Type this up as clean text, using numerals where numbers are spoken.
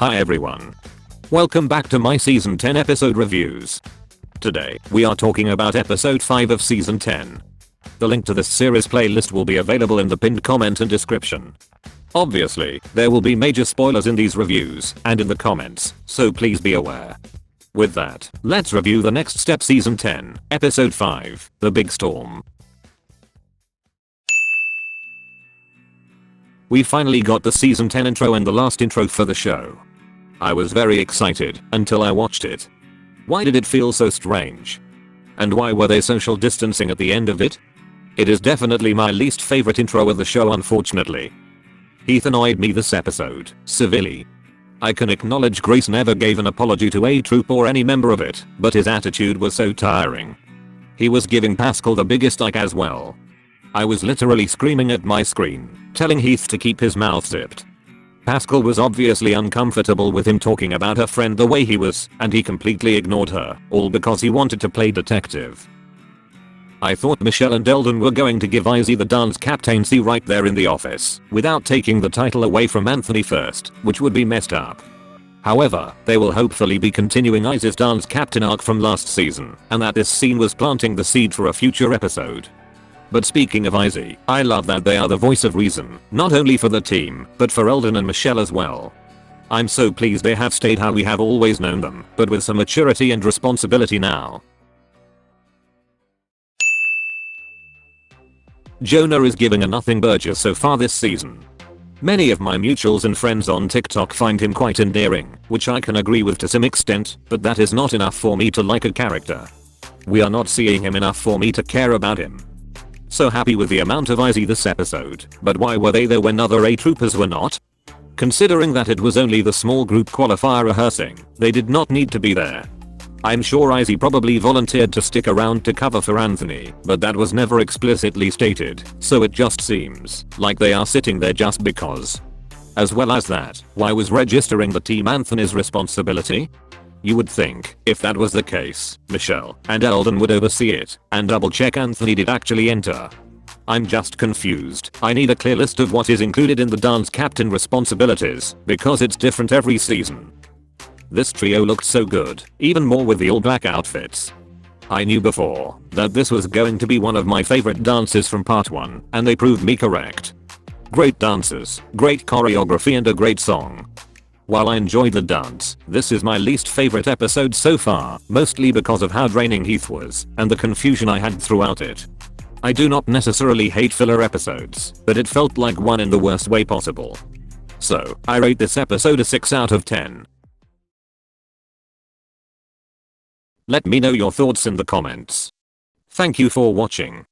Hi everyone. Welcome back to my season 10 episode reviews. Today, we are talking about episode 5 of season 10. The link to this series playlist will be available in the pinned comment and description. Obviously, there will be major spoilers in these reviews and in the comments, so please be aware. With that, let's review the next step season 10, episode 5, The Big Storm. We finally got the season 10 intro and the last intro for the show. I was very excited until I watched it. Why did it feel so strange? And why were they social distancing at the end of it? It is definitely my least favorite intro of the show, unfortunately. Heath annoyed me this episode, severely. I can acknowledge Grace never gave an apology to a troop or any member of it, but his attitude was so tiring. He was giving Pascal the biggest ick as well. I was literally screaming at my screen, telling Heath to keep his mouth zipped. Pascal was obviously uncomfortable with him talking about her friend the way he was, and he completely ignored her, all because he wanted to play detective. I thought Michelle and Eldon were going to give Izzy the dance captaincy right there in the office, without taking the title away from Anthony first, which would be messed up. However, they will hopefully be continuing Izzy's dance captain arc from last season, and that this scene was planting the seed for a future episode. But speaking of Izzy, I love that they are the voice of reason, not only for the team, but for Eldon and Michelle as well. I'm so pleased they have stayed how we have always known them, but with some maturity and responsibility now. Jonah is giving a nothing Burgess so far this season. Many of my mutuals and friends on TikTok find him quite endearing, which I can agree with to some extent, but that is not enough for me to like a character. We are not seeing him enough for me to care about him. So happy with the amount of Izzy this episode, but why were they there when other A-troopers were not? Considering that it was only the small group qualifier rehearsing, they did not need to be there. I'm sure Izzy probably volunteered to stick around to cover for Anthony, but that was never explicitly stated, so it just seems like they are sitting there just because. As well as that, why was registering the team Anthony's responsibility? You would think, if that was the case, Michelle and Eldon would oversee it and double check Anthony did actually enter. I'm just confused. I need a clear list of what is included in the dance captain responsibilities, because it's different every season. This trio looked so good, even more with the all black outfits. I knew before that this was going to be one of my favorite dances from part 1, and they proved me correct. Great dancers, great choreography and a great song. While I enjoyed the dance, this is my least favorite episode so far, mostly because of how draining Heath was and the confusion I had throughout it. I do not necessarily hate filler episodes, but it felt like one in the worst way possible. So, I rate this episode a 6 out of 10. Let me know your thoughts in the comments. Thank you for watching.